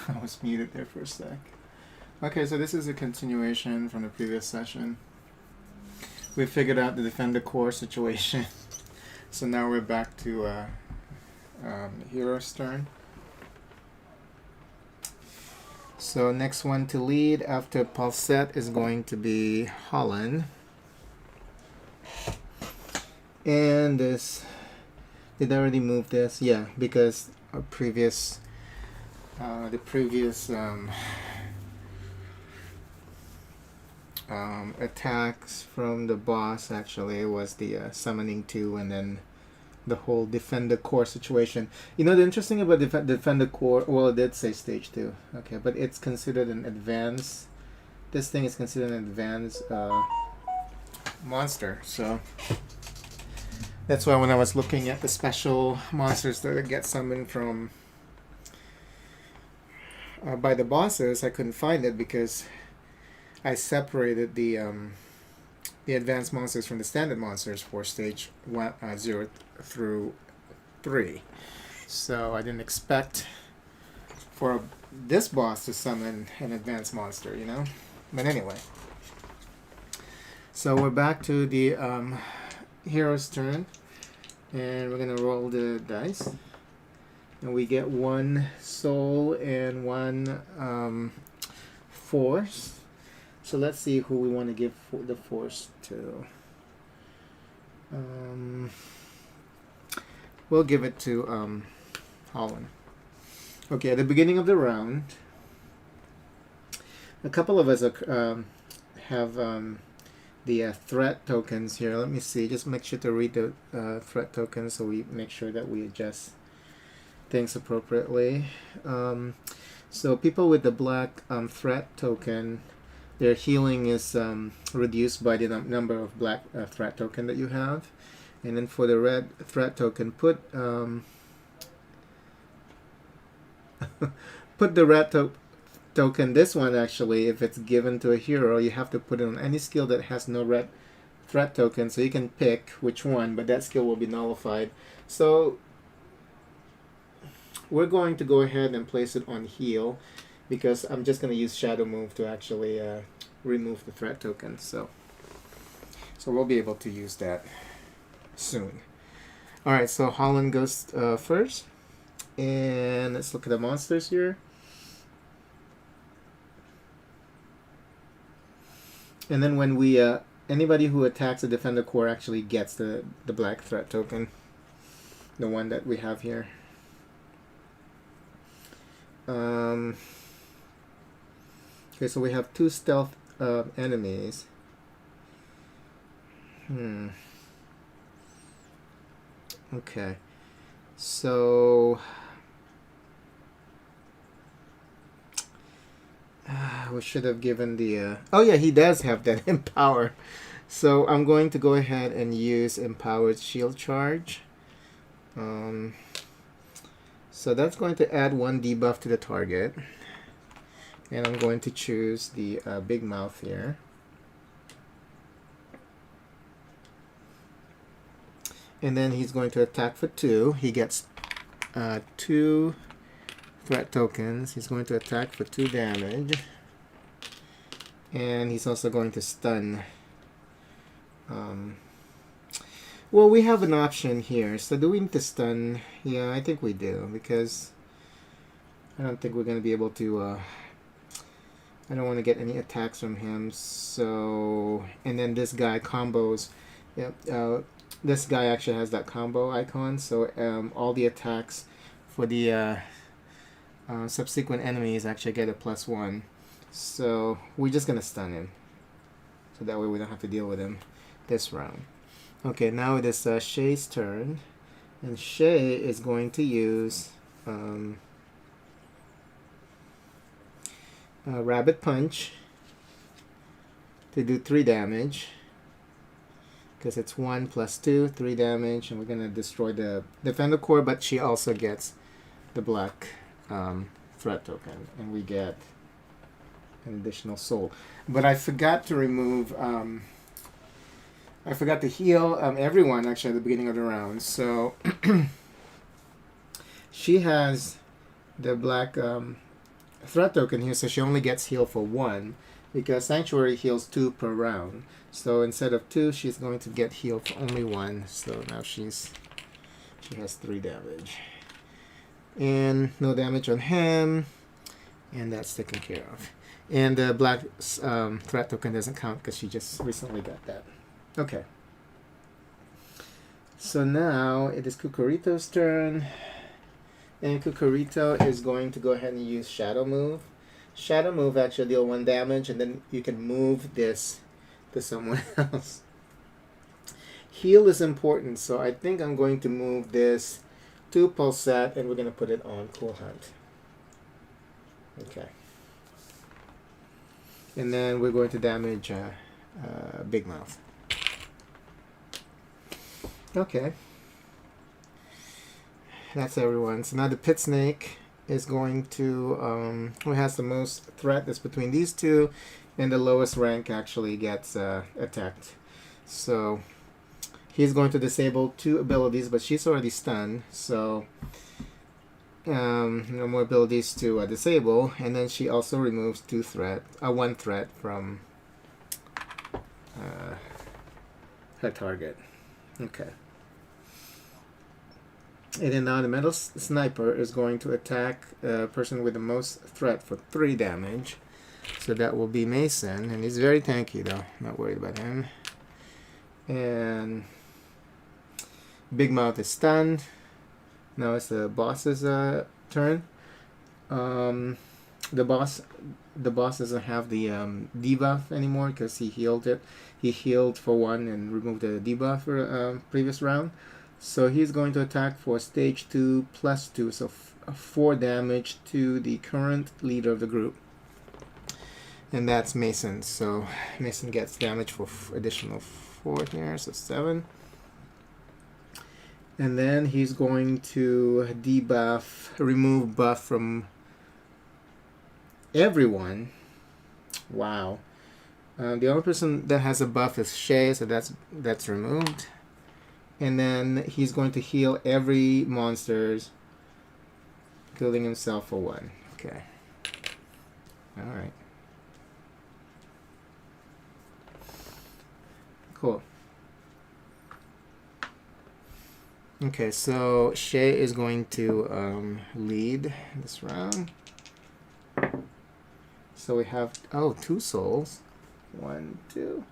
I was muted there for a sec. Okay, so this is a continuation from the previous session. We figured out the defender core situation. So now we're back to hero's turn. So next one to lead after Palsette is going to be Holland. And this, did I already move this? Yeah, because our previous, the previous attacks from the boss actually was the summoning 2 and then the whole defender core situation. You know, the interesting about defender core, well, it did say stage 2. Okay, but it's considered an advanced, this thing is considered an advanced monster. So that's why when I was looking at the special monsters that get summoned from by the bosses, I couldn't find it because I separated the advanced monsters from the standard monsters for stage 0 through 3. So I didn't expect for this boss to summon an advanced monster, you know? But anyway. So we're back to the hero's turn. And we're going to roll the dice. And we get 1 soul and 1 force. So let's see who we want to give the force to. We'll give it to Holland. Okay, at the beginning of the round, a couple of us have the threat tokens here. Let me see. Just make sure to read the threat tokens so we make sure that we adjust things appropriately. So people with the black threat token, their healing is reduced by the number of black threat token that you have. And then for the red threat token, put put the red token, this one actually, if it's given to a hero, you have to put it on any skill that has no red threat token. So you can pick which one, but that skill will be nullified. So we're going to go ahead and place it on heal, because I'm just going to use Shadow Move to actually remove the threat token. So we'll be able to use that soon. Alright, so Holland goes first. And let's look at the monsters here. And then when we, anybody who attacks the defender core actually gets the black threat token. The one that we have here. Okay, so we have 2 stealth enemies. Okay. So we should have given the oh yeah, he does have that empower. So I'm going to go ahead and use empowered shield charge. So that's going to add 1 debuff to the target. And I'm going to choose the big mouth here. And then he's going to attack for 2. He gets 2 threat tokens. He's going to attack for 2 damage. And he's also going to stun. Well, we have an option here. So do we need to stun? Yeah, I think we do. Because I don't think we're going to be able to... I don't want to get any attacks from him. So... And then this guy combos. Yep. This guy actually has that combo icon. So all the attacks for the subsequent enemies actually get a +1. So we're just going to stun him. So that way we don't have to deal with him this round. Okay, now it is Shay's turn. And Shay is going to use Rabbit Punch to do 3 damage. Because it's 1 + 2, 3 damage. And we're going to destroy the defender core, but she also gets the black threat token. And we get an additional soul. But I forgot to remove... I forgot to heal everyone actually at the beginning of the round. So she has the black threat token here, so she only gets healed for 1 because Sanctuary heals 2 per round. So instead of 2, she's going to get healed for only 1. So now she has 3 damage. And no damage on him. And that's taken care of. And the black threat token doesn't count because she just recently got that. Okay. So now it is Kukurito's turn. And Kukurito is going to go ahead and use Shadow Move. Shadow Move actually deal 1 damage, and then you can move this to someone else. Heal is important, so I think I'm going to move this to Palsette, and we're going to put it on Cool Hunt. Okay. And then we're going to damage Big Mouth. Okay. That's everyone. So now the Pit Snake is going to, who has the most threat is between these two, and the lowest rank actually gets attacked. So he's going to disable 2 abilities, but she's already stunned, so no more abilities to disable. And then she also removes 1 threat from her target. Okay. And then now the Metal Sniper is going to attack a person with the most threat for 3 damage. So that will be Mason, and he's very tanky though. Not worried about him. And Big Mouth is stunned. Now it's the boss's turn. The boss doesn't have the debuff anymore because he healed it. He healed for 1 and removed the debuff for previous round. So he's going to attack for stage 2 plus 2, so 4 damage to the current leader of the group. And that's Mason. So Mason gets damage for additional 4 here, so 7. And then he's going to remove buff from everyone. Wow. The only person that has a buff is Shay, so that's removed. And then he's going to heal every monsters, killing himself for 1. Okay. Alright. Cool. Okay, so Shay is going to lead this round. So we have, 2 souls. 1, 2.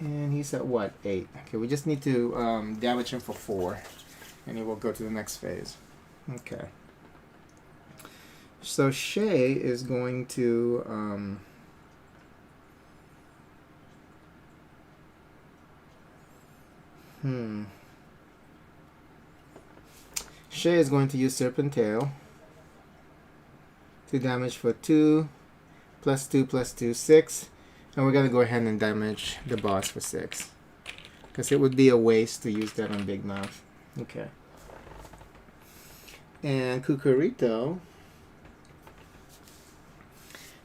And he's at what? 8. Okay, we just need to damage him for 4. And he will go to the next phase. Okay. So Shay is going to Shay is going to use Serpent Tail to damage for 2 plus 2 plus 2, 6. And we're going to go ahead and damage the boss for 6. Because it would be a waste to use that on Big Mouth. Okay. And Kukurito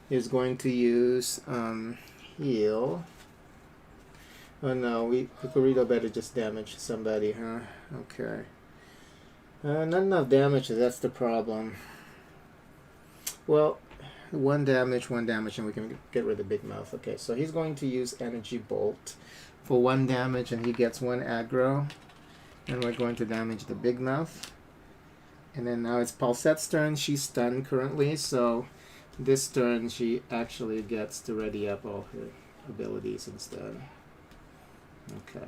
is going to use heal. Oh no, Kukurito better just damage somebody, huh? Okay. Not enough damage, that's the problem. Well, 1 damage, and we can get rid of Big Mouth. Okay, so he's going to use Energy Bolt for 1 damage, and he gets 1 aggro. And we're going to damage the Big Mouth. And then now it's Palsette's turn. She's stunned currently, so this turn she actually gets to ready up all her abilities instead. Okay.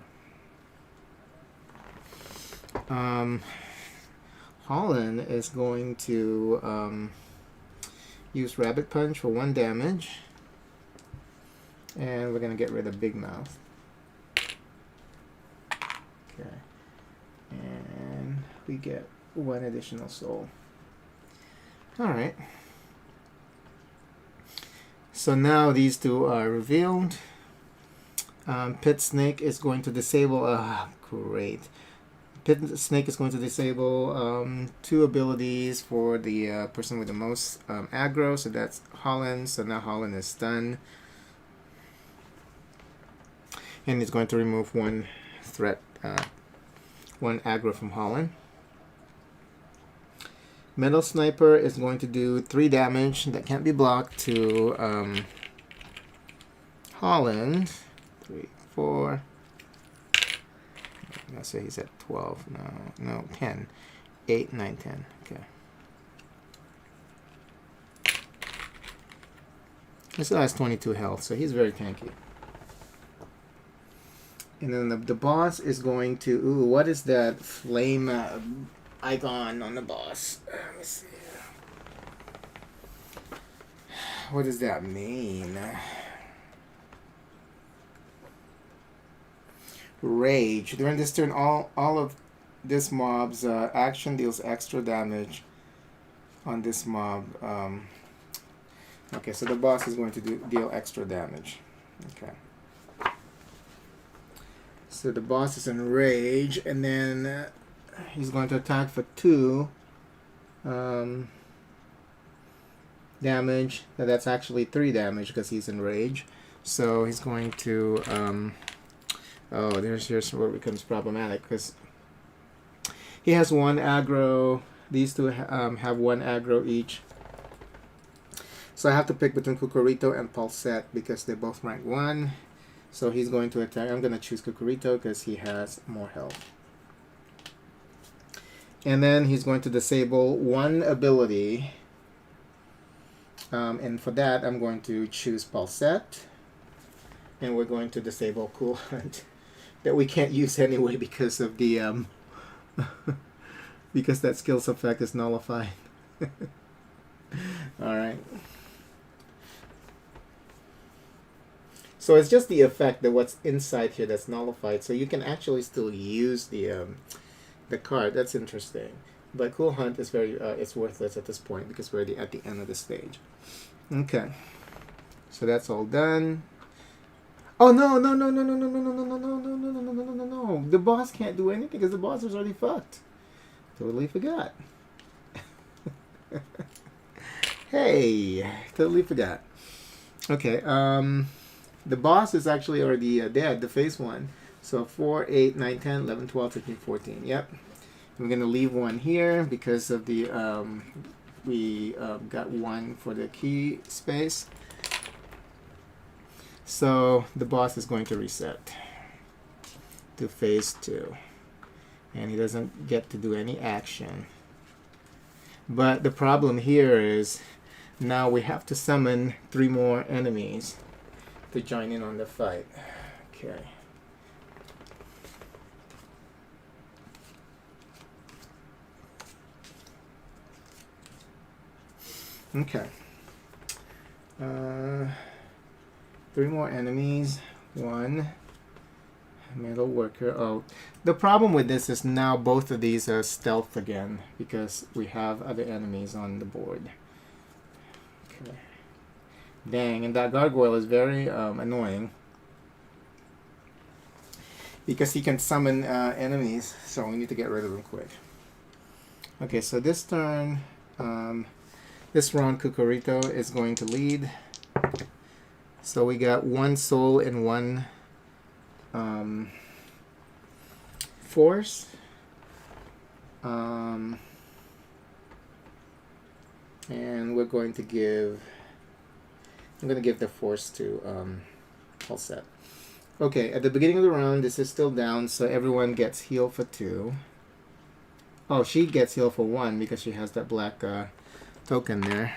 Holland is going to use Rabbit Punch for 1 damage. And we're going to get rid of Big Mouth. Okay. And we get 1 additional soul. Alright. So now these 2 are revealed. Pit Snake is going to disable... great. Pit Snake is going to disable 2 abilities for the person with the most aggro. So that's Holland. So now Holland is stunned. And he's going to remove 1 threat, 1 aggro from Holland. Metal Sniper is going to do 3 damage that can't be blocked to Holland. 3, 4. Let's say he's at 12. No, 10. 8, 9, 10. Okay. He still has 22 health, so he's very tanky. And then the boss is going to... Ooh, what is that flame icon on the boss? Let me see. What does that mean? Rage. During this turn, all of this mob's action deals extra damage on this mob. Okay, so the boss is going to deal extra damage. Okay. So the boss is in rage, and then he's going to attack for 2 damage. That's actually 3 damage because he's in rage. So he's going to... oh, here's where it becomes problematic because he has 1 aggro. These two have 1 aggro each. So I have to pick between Kukurito and Palsette because they both rank 1. So he's going to attack. I'm going to choose Kukurito because he has more health. And then he's going to disable 1 ability. And for that, I'm going to choose Palsette. And we're going to disable Cool Hunt that we can't use anyway because of the because that skills effect is nullified. All right. So it's just the effect that what's inside here that's nullified. So you can actually still use the card. That's interesting. But Cool Hunt is very it's worthless at this point because we're at the end of the stage. Okay. So that's all done. Oh no. The boss can't do anything because the boss is already fucked. Totally forgot. Hey, totally forgot. Okay, the boss is actually already dead, the phase 1. So 4, 8, 9, 10, 11, 12, 13, 14. Yep. We're going to leave 1 here because of the, we got 1 for the key space. So the boss is going to reset to phase 2. And he doesn't get to do any action. But the problem here is now we have to summon 3 more enemies to join in on the fight. Okay. Okay. 3 more enemies. 1 metal worker. Oh, the problem with this is now both of these are stealth again because we have other enemies on the board. Okay. Dang, and that gargoyle is very annoying because he can summon enemies, so we need to get rid of him quick. Okay, so this turn, this round Kukurito is going to lead. So we got 1 soul and 1 force. And we're going to give... I'm going to give the force to Palsette. Okay, at the beginning of the round, this is still down, so everyone gets healed for 2. Oh, she gets healed for 1 because she has that black token there.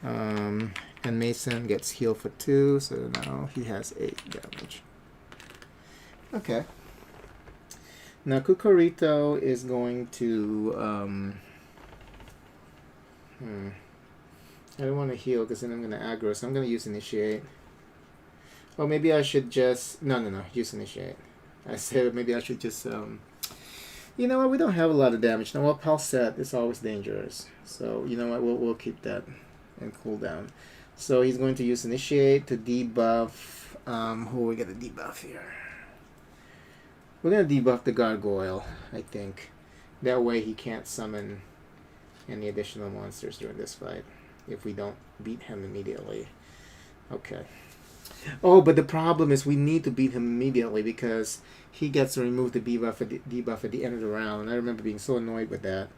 And Mason gets healed for 2, so now he has 8 damage. Okay. Now Kukurito is going to... I don't want to heal because then I'm going to aggro, so I'm going to use Initiate. Or maybe I should just... No, use Initiate. I said maybe I should just... You know what, we don't have a lot of damage. Now, well, Palsette is always dangerous. So, you know what, we'll keep that and cool down. So he's going to use Initiate to debuff... who are we going to debuff here? We're going to debuff the Gargoyle, I think. That way he can't summon any additional monsters during this fight if we don't beat him immediately. Okay. Oh, but the problem is we need to beat him immediately because he gets to remove the debuff at the end of the round. I remember being so annoyed with that.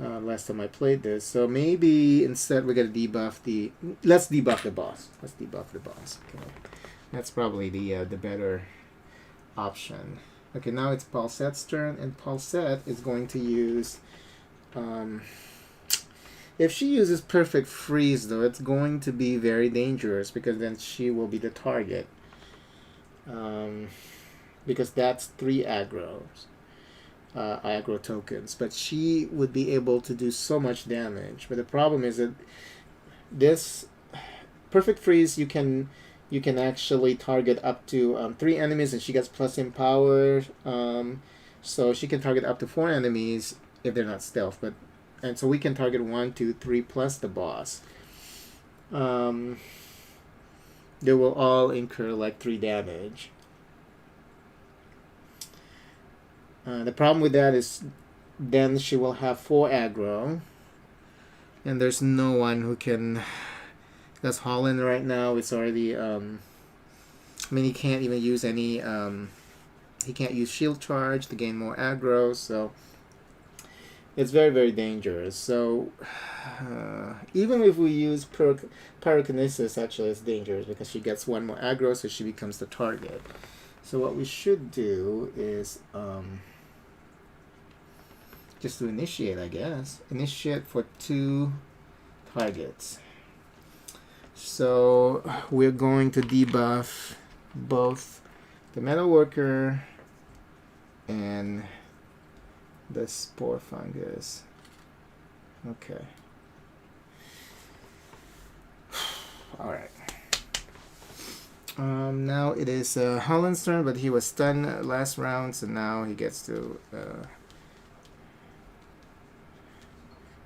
last time I played this. So maybe instead we're going to debuff the... Let's debuff the boss. Let's debuff the boss. Okay. That's probably the better option. Okay, now it's Palsette's turn, and Palsette is going to use... if she uses Perfect Freeze, though, it's going to be very dangerous because then she will be the target. Because that's 3 aggros. Aggro tokens, but she would be able to do so much damage. But the problem is that this Perfect Freeze, you can actually target up to 3 enemies, and she gets plus in power. So she can target up to 4 enemies if they're not stealth. And so we can target 1, 2, 3 plus the boss. They will all incur like 3 damage. The problem with that is then she will have 4 aggro, and there's no one who can... That's Holland right now. It's already... I mean, he can't even use any... he can't use shield charge to gain more aggro, so... It's very, very dangerous. So, even if we use Pyrokinesis, actually it's dangerous because she gets 1 more aggro, so she becomes the target. So what we should do is... just to initiate, I guess. Initiate for 2 targets. So we're going to debuff both the Metal Worker and the Spore Fungus. Okay. Alright. Now it is Holland's turn, but he was stunned last round, so now he gets to...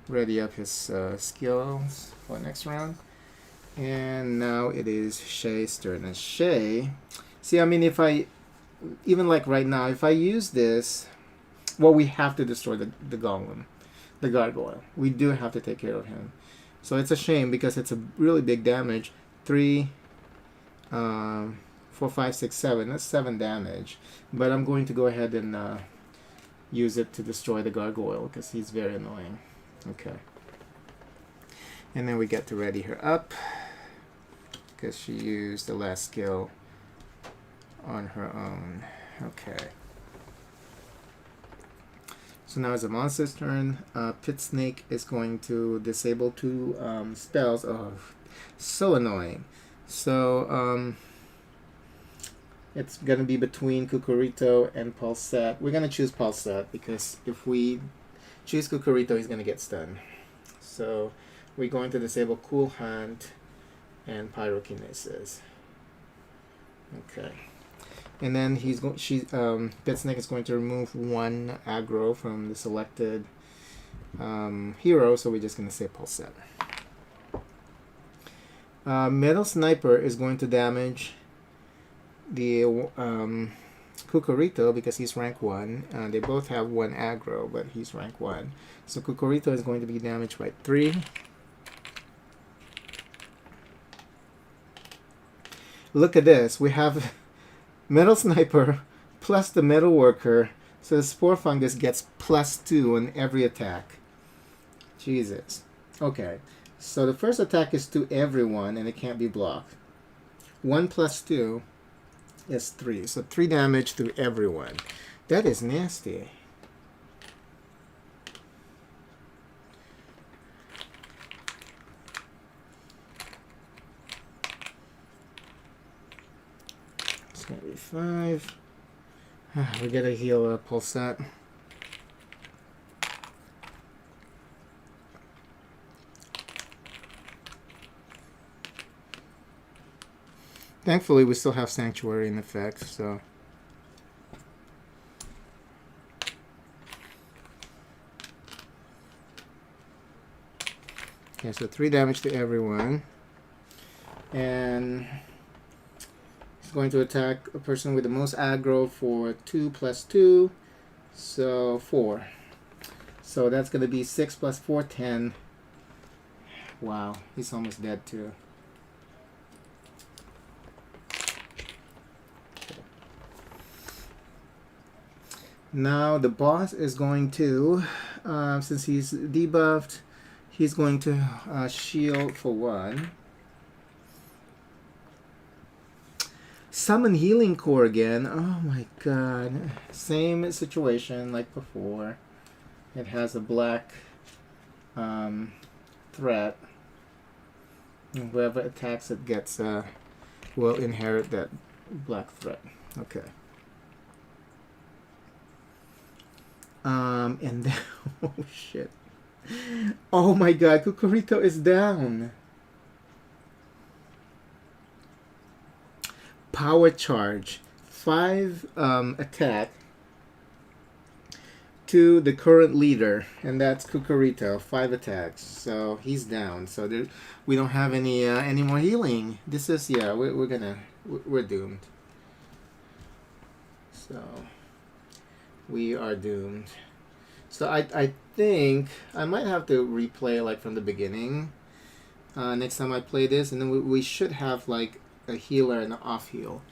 ready up his skills for next round. And now it is Shay's turn. And Shay, see, I mean, if I, even like right now, if I use this, well, we have to destroy the golem, the gargoyle. We do have to take care of him. So it's a shame because it's a really big damage. 3, 4, 5, 6, 7. That's 7 damage. But I'm going to go ahead and use it to destroy the gargoyle because he's very annoying. Okay. And then we get to ready her up because she used the last skill on her own. Okay. So now it's a monster's turn. Pit Snake is going to disable 2 spells. Oh, so annoying. So it's going to be between Kukurito and Palsette. We're going to choose Palsette because if we choose Kukurito, he's going to get stunned. So we're going to disable Cool Hand and Pyrokinesis. Okay. And then Pit Snake is going to remove 1 aggro from the selected hero, so we're just going to say Palsette. Metal Sniper is going to damage the Kukurito because he's rank 1. They both have 1 aggro, but he's rank 1. So Kukurito is going to be damaged by 3. Look at this. We have Metal Sniper plus the Metal Worker. So the Spore Fungus gets +2 on every attack. Jesus. Okay. So the first attack is to everyone and it can't be blocked. 1 plus 2 is 3. So 3 damage to everyone. That is nasty. It's going to be 5. We gotta heal Palsette. Thankfully, we still have Sanctuary in effect, so... Okay, so 3 damage to everyone. And... he's going to attack a person with the most aggro for 2 plus 2. So, 4. So that's going to be 6 plus 4, 10. Wow, he's almost dead too. Now the boss is going to since he's debuffed, he's going to shield for 1. Summon Healing Core again. Oh my god. Same situation like before. It has a black threat. And whoever attacks it gets will inherit that black threat. Okay. And then, oh shit. Oh my god, Kukurito is down. Power charge. 5 attack to the current leader, and that's Kukurito. 5 attacks. So he's down. So there, we don't have any more healing. This is, yeah, we're doomed. So we are doomed. So I think I might have to replay like from the beginning next time I play this, and then we should have like a healer and an off heal,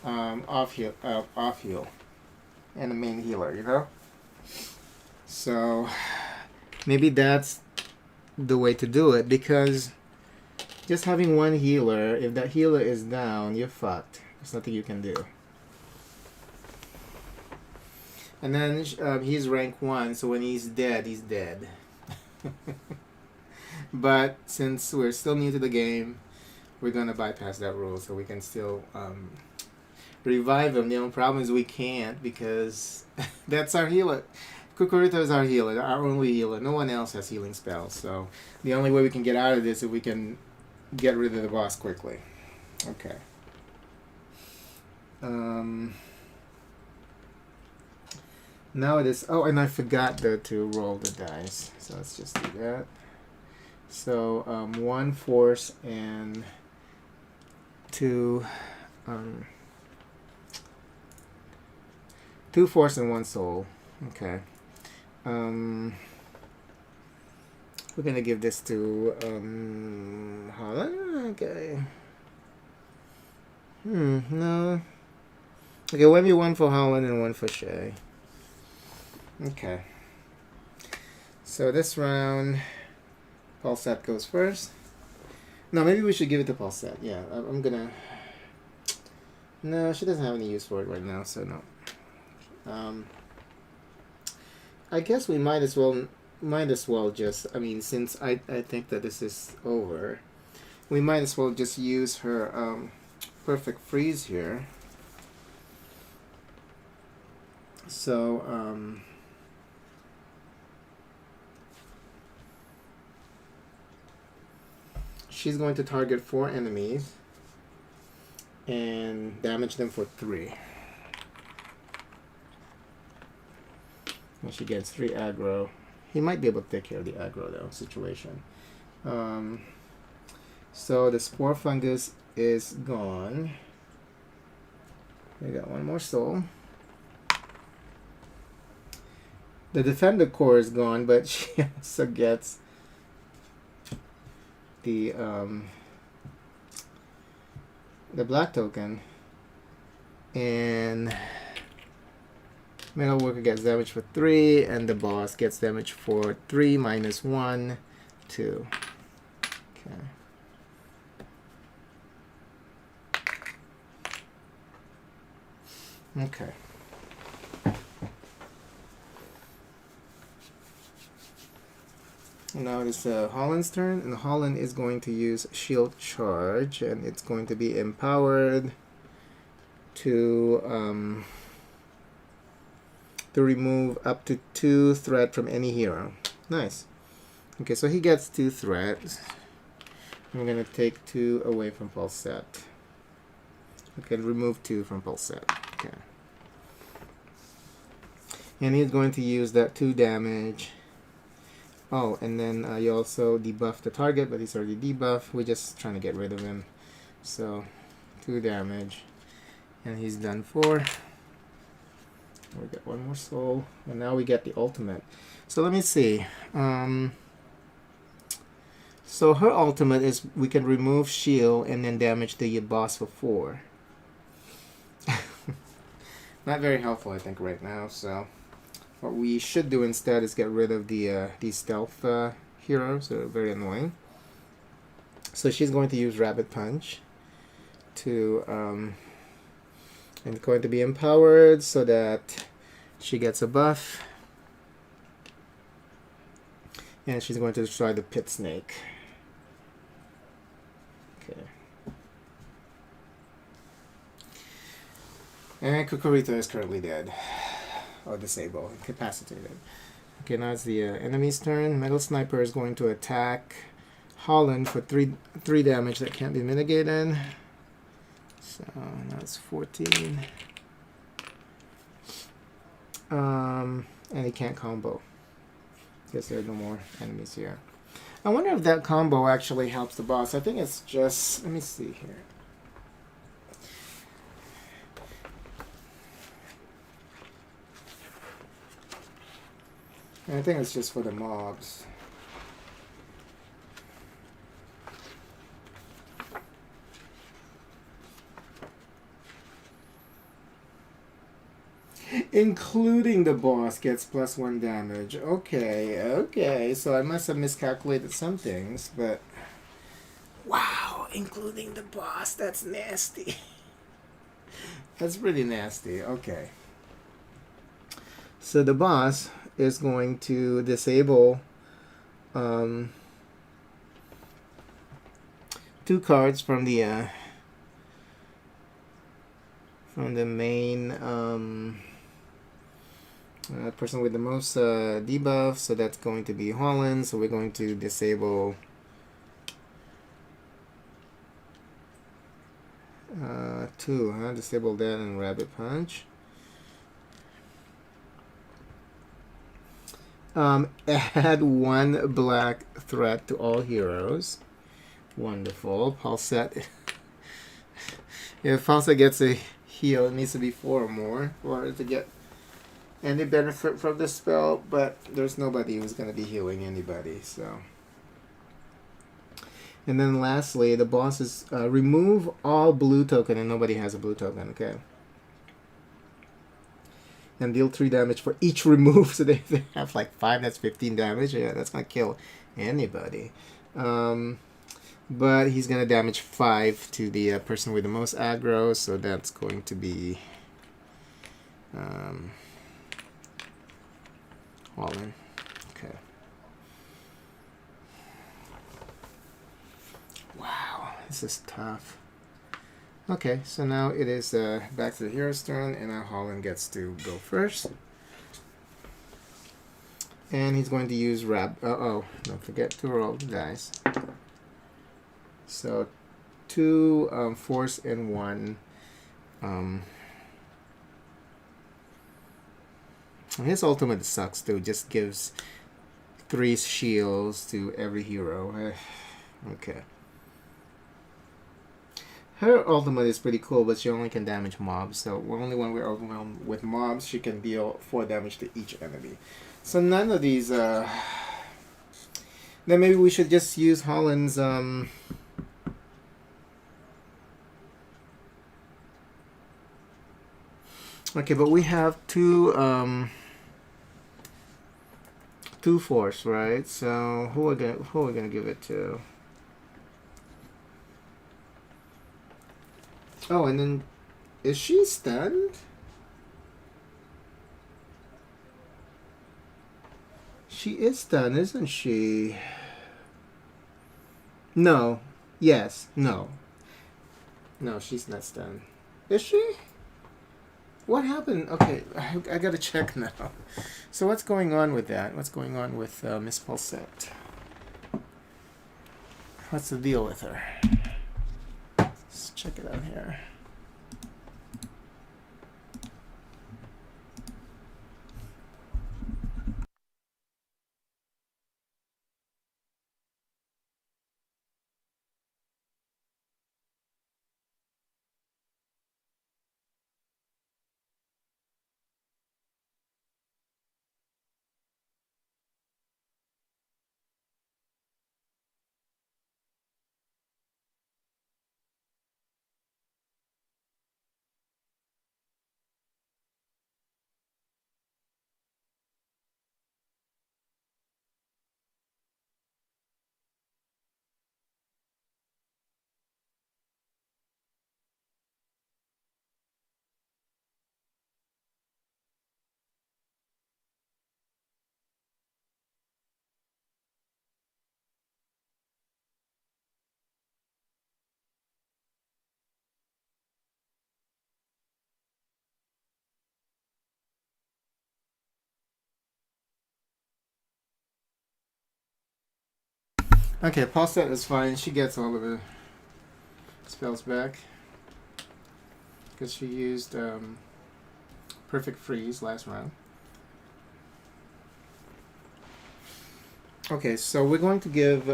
off heal, and a main healer, you know. So maybe that's the way to do it, because just having one healer, if that healer is down, you're fucked. There's nothing you can do. And then he's rank 1, so when he's dead, he's dead. But since we're still new to the game, we're going to bypass that rule, so we can still revive him. The only problem is we can't, because that's our healer. Kukurito is our healer, our only healer. No one else has healing spells, so the only way we can get out of this is if we can get rid of the boss quickly. Okay. Now it is... Oh, and I forgot to roll the dice. So let's just do that. So 1 force and 2... 2 force and 1 soul. Okay. We're gonna give this to Holland. Okay. No. Okay, 1v1 for Holland and 1 for Shay. Okay. So this round, Palsette goes first. No, maybe we should give it to Palsette. Yeah, I'm gonna... No, she doesn't have any use for it right now, so no. I guess we might as well just... I mean, since I think that this is over, we might as well just use her perfect freeze here. So, she's going to target 4 enemies and damage them for 3. And she gets 3 aggro. He might be able to take care of the aggro though situation. So the spore fungus is gone. We got 1 more soul. The defender core is gone, but she also gets the black token, and metal worker gets damage for 3, and the boss gets damage for 3 minus 1, 2. Okay. Okay. Now it is Holland's turn, and Holland is going to use Shield Charge, and it's going to be empowered to remove up to 2 threat from any hero. Nice. Okay, so he gets 2 threats. I'm going to take 2 away from Palsette. Okay, remove 2 from Palsette. Okay. And he's going to use that 2 damage. Oh, and then you also debuff the target, but he's already debuffed. We're just trying to get rid of him. So, 2 damage. And he's done for. We got 1 more soul. And now we get the ultimate. So let me see. So her ultimate is we can remove shield and then damage the boss for 4. Not very helpful, I think, right now. So what we should do instead is get rid of these stealth heroes. They're very annoying. So she's going to use Rabbit Punch to and going to be empowered so that she gets a buff. And she's going to destroy the Pit Snake. Okay. And Kukurito is currently dead. Or disabled, incapacitated. Okay, now it's the enemy's turn. Metal Sniper is going to attack Holland for three damage that can't be mitigated. So now it's 14. And he can't combo. Guess there are no more enemies here. I wonder if that combo actually helps the boss. I think it's just... Let me see here. I think it's just for the mobs. Including the boss gets +1 damage. Okay. So I must have miscalculated some things, but... Wow, including the boss. That's nasty. That's pretty nasty. Okay. So the boss is going to disable 2 cards from the main person with the most debuff. So that's going to be Holland. So we're going to disable 2. Disable that and Rabbit Punch. Add 1 black threat to all heroes. Wonderful. Palsette. If Palsette gets a heal, it needs to be 4 or more for it to get any benefit from the spell, but there's nobody who's going to be healing anybody, so. And then lastly, the boss is remove all blue token, and nobody has a blue token, okay? And deal 3 damage for each remove. So they have like 5, that's 15 damage. Yeah, that's going to kill anybody. But he's going to damage 5 to the person with the most aggro. So that's going to be Holland. Okay. Wow, this is tough. Okay, so now it is back to the hero's turn, and now Holland gets to go first. And he's going to use don't forget to roll the dice. So 2 force and 1. His ultimate sucks too. Just gives 3 shields to every hero. Okay. Her ultimate is pretty cool, but she only can damage mobs. So only when we're overwhelmed with mobs, she can deal 4 damage to each enemy. So none of these... Then maybe we should just use Holland's... Okay, but we have 2 force, right? So who are we gonna give it to? Oh, and then, is she stunned? She is stunned, isn't she? No. Yes. No. No, she's not stunned. Is she? What happened? Okay, I gotta check now. So what's going on with that? What's going on with Miss Palsette? What's the deal with her? Let's check it out here. Okay, Palsette is fine. She gets all of her spells back because she used Perfect Freeze last round. Okay, so we're going to give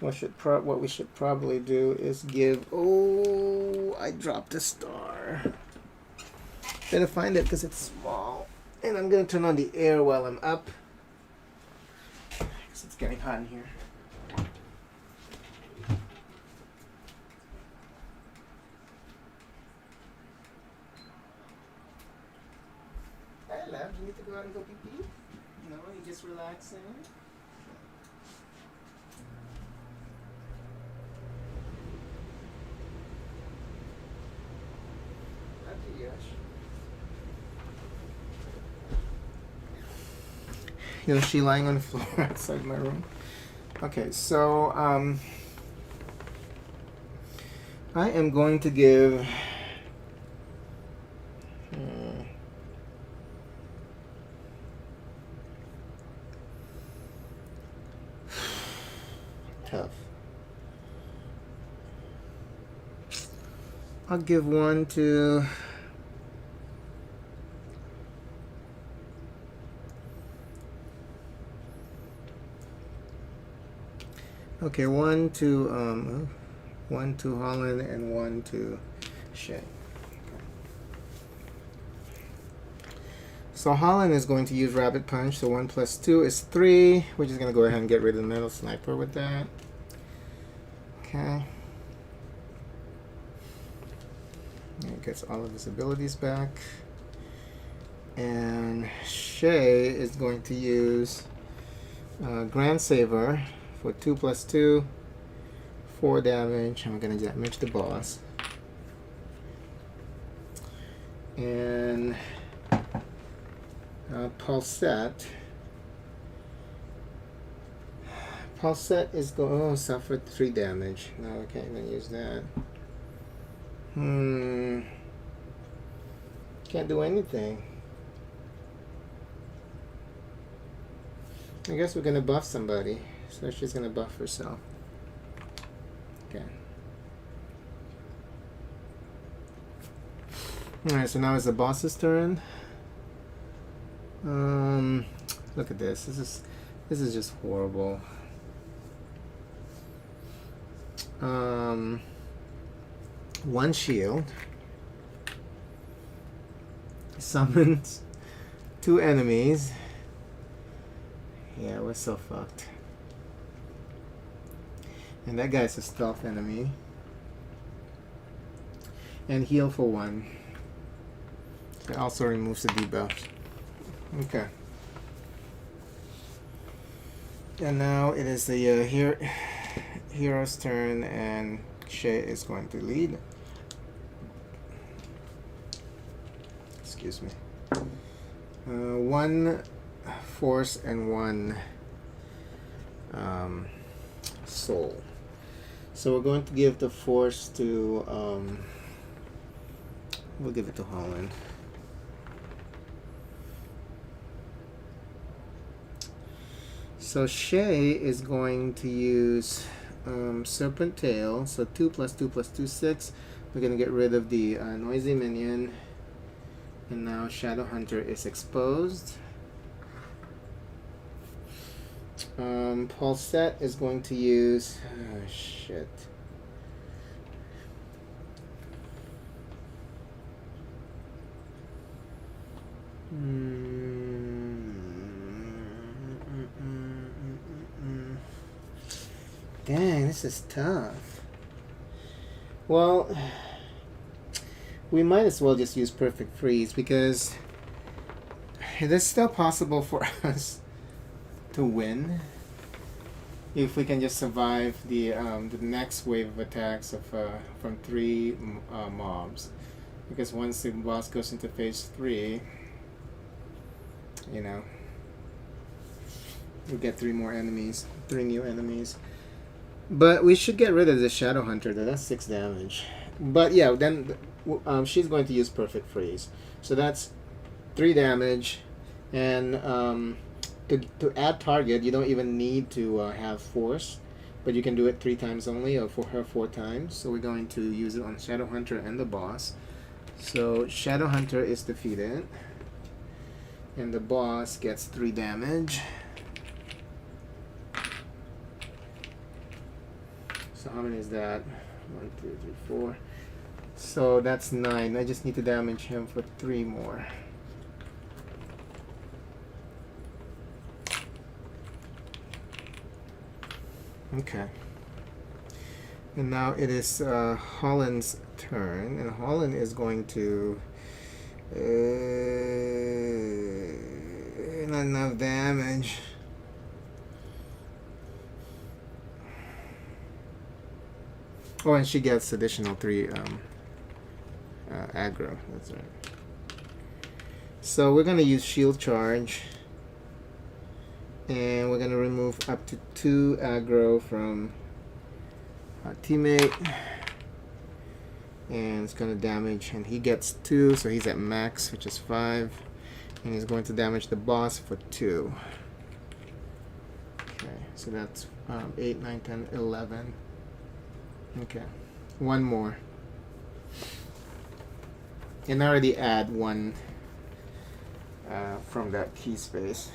what we should probably do is give. Oh, I dropped a star. Better find it because it's small, and I'm gonna turn on the air while I'm up because it's getting hot in here. Hey, love, you need to go out and go pee pee? No, you just relaxing. Yoshi lying on the floor outside my room. Okay, so I am going to give tough. I'll give one to one to Holland and one to Shay. So Holland is going to use Rabbit Punch, so 1 + 2 is 3. We're just going to go ahead and get rid of the Metal Sniper with that. Okay. It gets all of his abilities back. And Shay is going to use Grand Saver for 2 + 2, 4 damage. I'm going to damage the boss. And Palsette is going to suffer 3 damage. No, we can't even use that. Can't do anything. I guess we're going to buff somebody. So she's going to buff herself. Okay. Alright, so now it's the boss's turn. Look at this. This is just horrible. One shield. Summons 2 enemies. Yeah, we're so fucked. And that guy's a stealth enemy. And heal for 1. It also removes the debuffs. Okay. And now it is the hero's turn, and Shay is going to lead. Excuse me. 1 force and 1 soul. So we're going to give the force to we'll give it to Holland. So Shay is going to use Serpent Tail. So 2 + 2 + 2 6. We're going to get rid of the noisy minion. And now Shadow Hunter is exposed. Palsette is going to use... Oh, shit. Dang, this is tough. Well, we might as well just use Perfect Freeze because it is still possible for us to win if we can just survive the next wave of attacks of from 3 mobs. Because once the boss goes into phase 3, you know, we get 3 more enemies, 3 new enemies. But we should get rid of the Shadow Hunter though. That's 6 damage. But yeah, then she's going to use Perfect Freeze. So that's 3 damage. And to add target, you don't even need to have force, but you can do it 3 times only, or for her 4 times. So we're going to use it on Shadow Hunter and the boss. So Shadow Hunter is defeated, and the boss gets 3 damage. So how many is that? 1, 2, 3, 4. So that's 9. I just need to damage him for 3 more. Okay. And now it is Holland's turn, and Holland is going to not enough damage. Oh, and she gets additional 3 aggro. That's right. So we're going to use shield charge, and we're going to remove up to 2 aggro from our teammate, and it's going to damage, and he gets 2, so he's at max, which is 5, and he's going to damage the boss for 2. Okay, so that's 8, 9, 10, 11. Okay, 1 more. And I already add 1 from that key space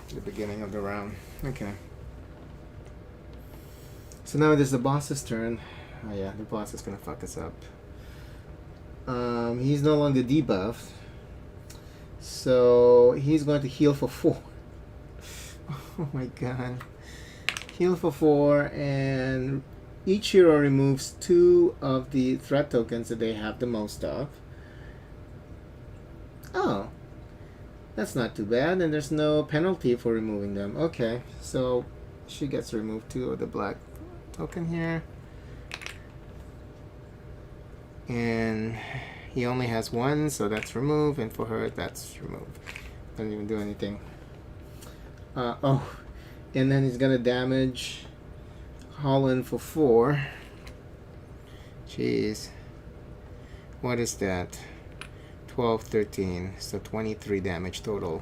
at the beginning of the round. Okay. So now it is the boss's turn. Oh yeah, the boss is gonna fuck us up. He's no longer debuffed, so he's going to heal for 4. Oh my god. Heal for 4, and each hero removes 2 of the threat tokens that they have the most of. Oh, that's not too bad, and there's no penalty for removing them. Okay, so she gets to remove 2 of the black token here. And he only has 1, so that's removed, and for her, that's removed. Doesn't even do anything. Oh, and then he's gonna damage Holland for 4. Jeez. What is that? 12, 13. So 23 damage total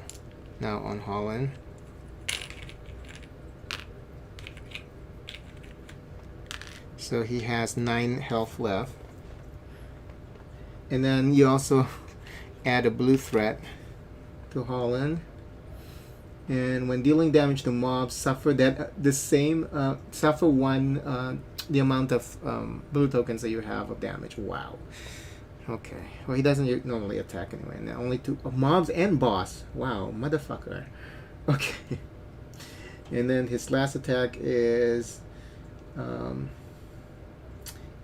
now on Holland. So he has 9 health left. And then you also add a blue threat to Holland. And when dealing damage to mobs, suffer that the same suffer 1 the amount of blue tokens that you have of damage. Wow. Okay. Well, he doesn't normally attack anyway. Now only 2 mobs and boss. Wow, motherfucker. Okay. And then his last attack is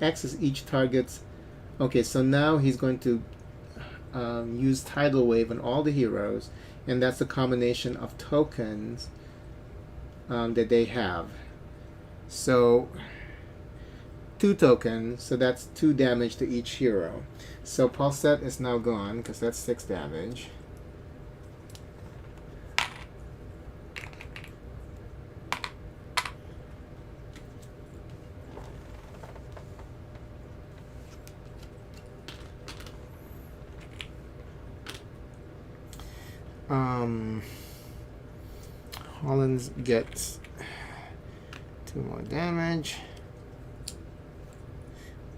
X is each target's. Okay, so now he's going to use Tidal Wave on all the heroes, and that's a combination of tokens that they have. So 2 tokens, so that's 2 damage to each hero. So Palsette is now gone because that's 6 damage. Holland gets 2 more damage,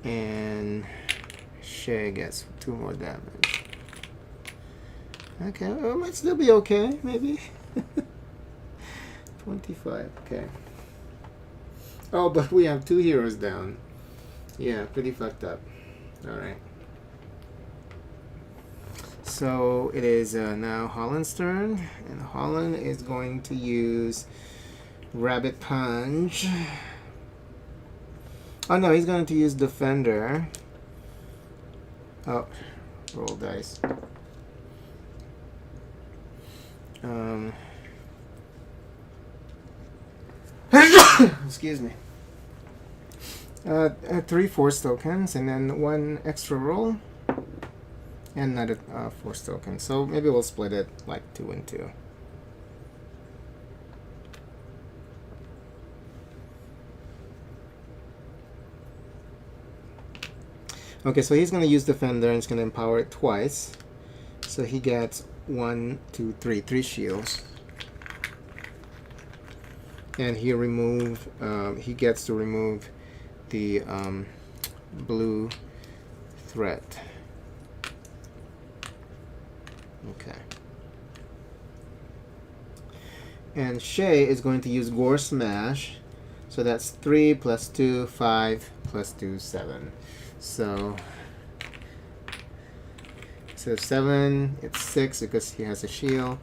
and Shay gets 2 more damage. Okay, well, it might still be okay, maybe. 25, okay. Oh, but we have 2 heroes down. Yeah, pretty fucked up. Alright. So it is now Holland's turn, and Holland is going to use Rabbit Punch. Oh no, he's going to use Defender. Oh, roll dice. Excuse me. 3 force tokens, and then 1 extra roll. And another force token. So maybe we'll split it like 2 and 2. Okay, so he's going to use Defender, and he's going to empower it twice. So he gets 1, 2, 3 shields. and he gets to remove the blue threat. Okay. And Shay is going to use Gore Smash. So that's 3 plus 2, 5 plus 2, 7. So 7, it's 6 because he has a shield.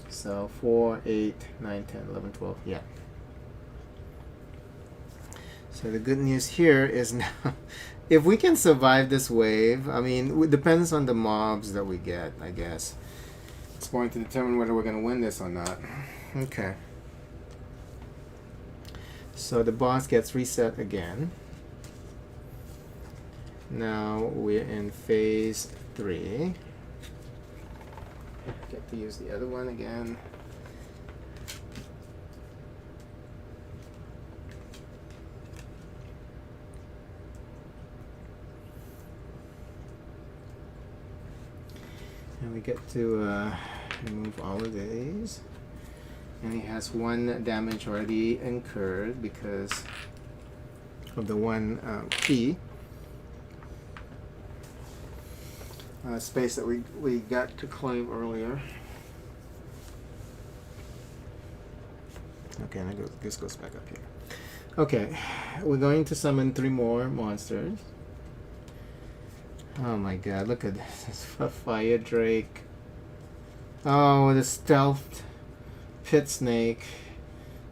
So 4, 8, 9, 10, 11, 12. Yeah. So the good news here is now, if we can survive this wave, I mean, it depends on the mobs that we get, I guess. It's going to determine whether we're going to win this or not. Okay. So the boss gets reset again. Now we're in phase 3. Get to use the other one again. And we get to remove all of these. And he has 1 damage already incurred because of the 1 key. Space that we got to claim earlier. Okay, and this goes back up here. Okay, we're going to summon 3 more monsters. Oh my god, look at this. A fire drake. Oh, the stealth pit snake.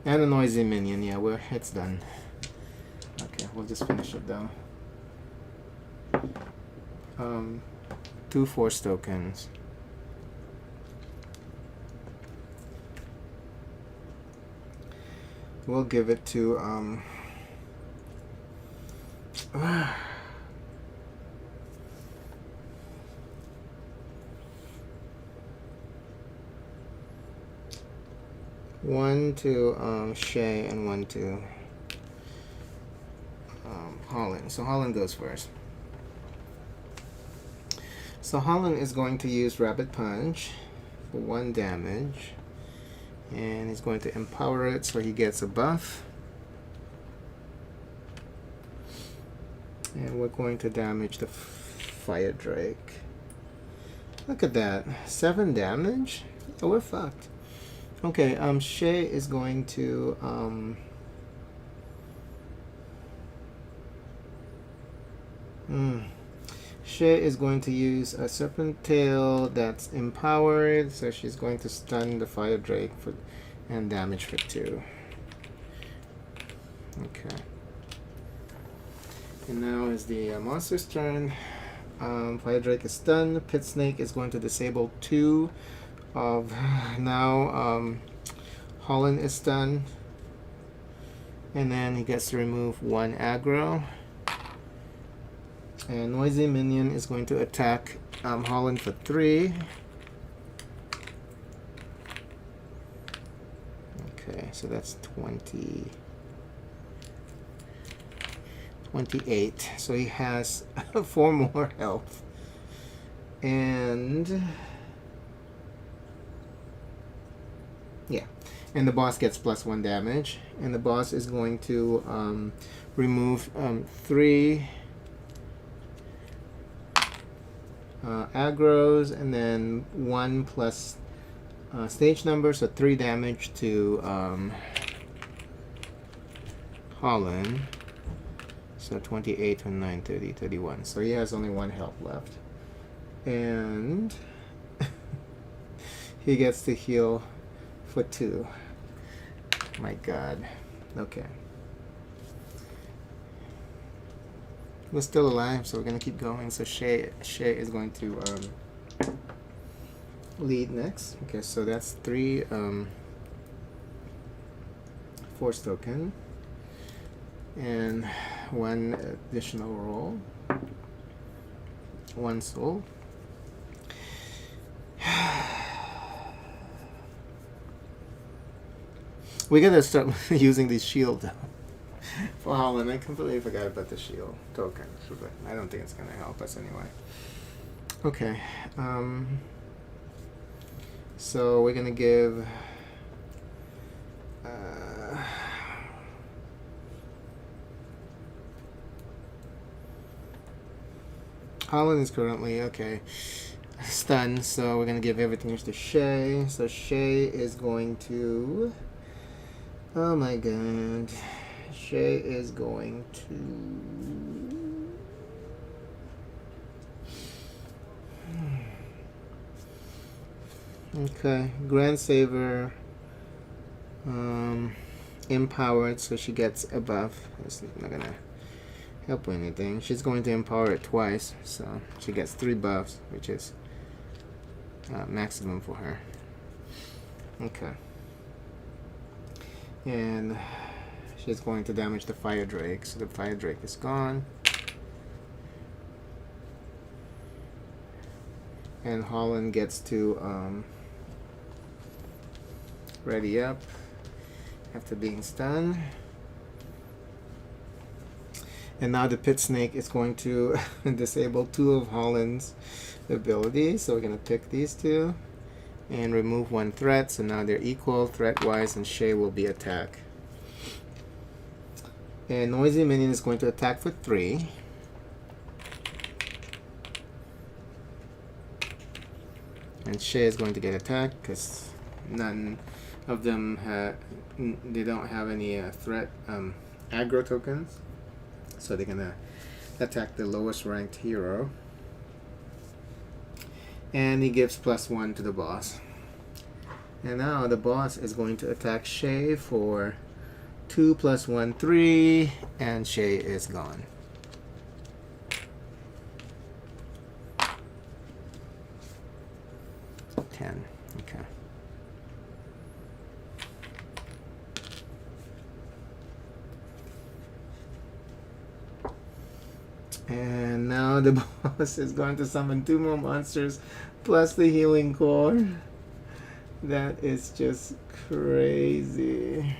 And a noisy minion. Yeah, it's done. Okay, we'll just finish it though. 2 force tokens. We'll give it to one to Shay and one to Holland. So Holland goes first. So Holland is going to use Rabbit Punch for 1 damage. And he's going to empower it so he gets a buff. And we're going to damage the Fire Drake. Look at that. 7 damage? Oh, we're fucked. Okay, Shay is going to Shay is going to use a Serpent Tail that's empowered, so she's going to stun the Fire Drake and damage for 2. Okay. And now is the monster's turn. Fire Drake is stunned. Pit Snake is going to disable 2 of now. Holland is stunned, and then he gets to remove 1 aggro. And Noisy Minion is going to attack Holland for 3. Okay, so that's 28. So he has 4 more health. And yeah. And the boss gets +1 damage. And the boss is going to remove 3 aggros, and then 1 plus stage number, so 3 damage to Holland. So 28, 29, 30, 31. So he has only 1 health left. And he gets to heal for 2. My god. Okay. We're still alive, so we're gonna keep going. So Shay is going to lead next. Okay, so that's 3 force token and 1 additional roll, 1 soul. We gotta start using these shields for Holland. I completely forgot about the shield token, but I don't think it's gonna help us anyway. Okay, so we're gonna give Holland is currently, okay, stunned, so we're going to give everything to Shay. So Shay is going to... Oh my god. Shay is going to... Okay, Grand Saver, empowered, so she gets a buff. It's not gonna help with anything. She's going to empower it twice, so she gets 3 buffs, which is maximum for her. Okay. And she's going to damage the Fire Drake, so the Fire Drake is gone. And Holland gets to ready up after being stunned. And now the Pit Snake is going to disable 2 of Holland's abilities. So we're going to pick these 2 and remove 1 threat. So now they're equal threat-wise, and Shay will be attack. And Noisy Minion is going to attack for 3. And Shay is going to get attacked because none of them they don't have any threat aggro tokens, so they're gonna attack the lowest ranked hero. And he gives +1 to the boss. And now the boss is going to attack Shay for 2 + 1, 3, and Shay is gone. Okay. And now the boss is going to summon 2 more monsters plus the healing core. That is just crazy.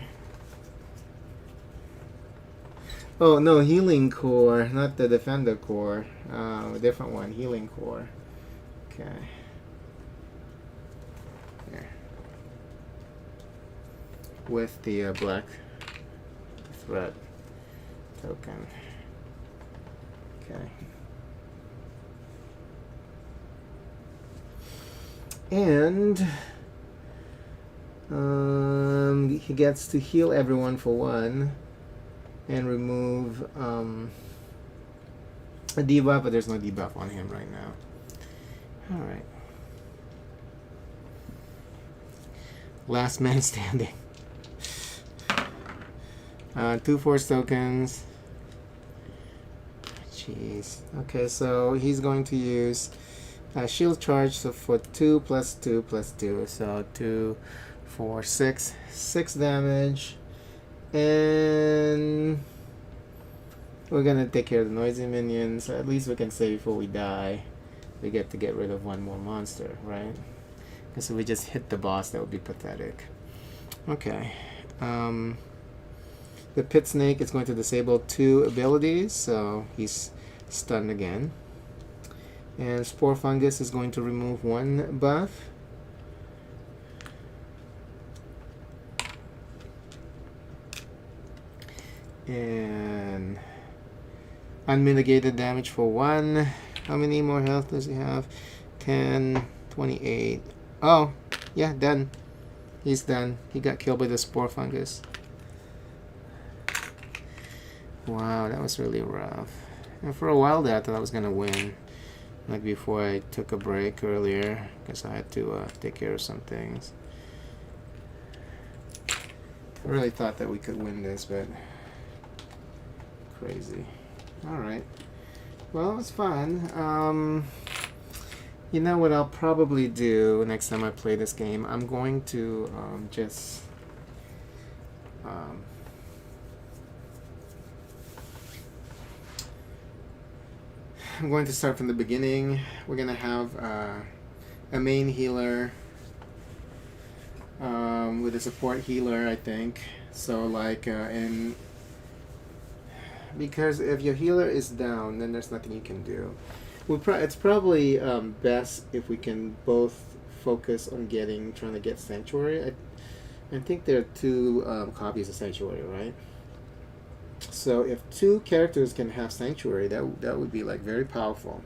Oh no, healing core, not the defender core. A different one, healing core. Okay. With the black threat token. Okay. And he gets to heal everyone for 1 and remove a debuff, but there's no debuff on him right now. Alright. Last man standing. 2 force tokens. Jeez. Okay, so he's going to use shield charge, so for 2 + 2 + 2, so 2, 4, 6 damage. And we're gonna take care of the noisy minions. So at least we can say before we die we get to get rid of 1 more monster, right? Because if we just hit the boss, that would be pathetic. Okay. The Pit Snake is going to disable 2 abilities, so he's stunned again. And Spore Fungus is going to remove 1 buff. And unmitigated damage for 1. How many more health does he have? 10, 28. Oh, yeah, done. He's done. He got killed by the Spore Fungus. Wow, that was really rough. And for a while there, I thought I was gonna win. Like before I took a break earlier, because I had to take care of some things. I really thought that we could win this, but crazy. Alright. Well, it was fun. You know what I'll probably do next time I play this game? I'm going to I'm going to start from the beginning. We're going to have a main healer with a support healer, I think. So like because if your healer is down, then there's nothing you can do. It's probably best if we can both focus on trying to get Sanctuary. I think there are 2 copies of Sanctuary, right? So if 2 characters can have Sanctuary, that would be like very powerful.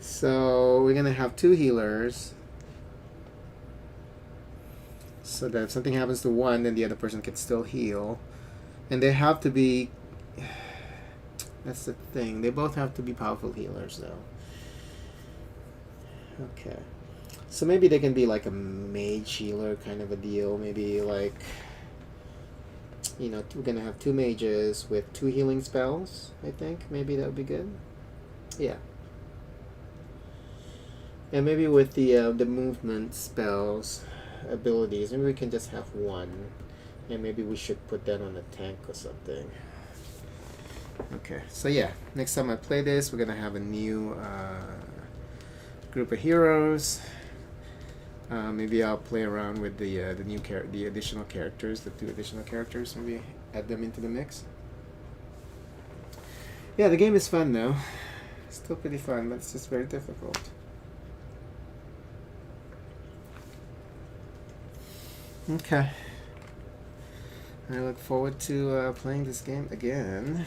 So we're gonna have 2 healers, so that if something happens to one, then the other person can still heal. And they have to be. That's the thing. They both have to be powerful healers, though. Okay. So maybe they can be like a mage healer kind of a deal. Maybe like, you know, we're gonna have 2 mages with 2 healing spells. I think maybe that would be good. Yeah. And maybe with the movement spells abilities, maybe we can just have 1, and maybe we should put that on a tank or something. Okay, so yeah, next time I play this, we're gonna have a new group of heroes. Maybe I'll play around with the additional characters, the 2 additional characters. Maybe add them into the mix. Yeah, the game is fun though. Still pretty fun, but it's just very difficult. Okay. I look forward to playing this game again.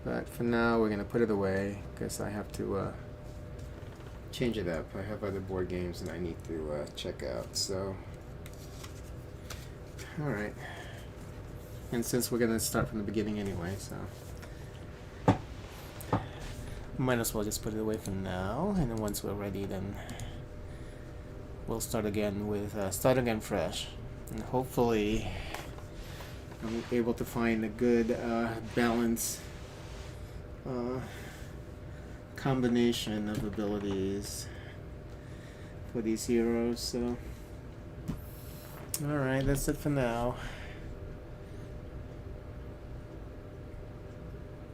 But for now, we're going to put it away because I have to change it up. I have other board games that I need to check out. So, alright. And since we're going to start from the beginning anyway, so might as well just put it away for now. And then once we're ready, then we'll start again fresh, and hopefully I'm able to find a good balance combination of abilities for these heroes. So alright, that's it for now.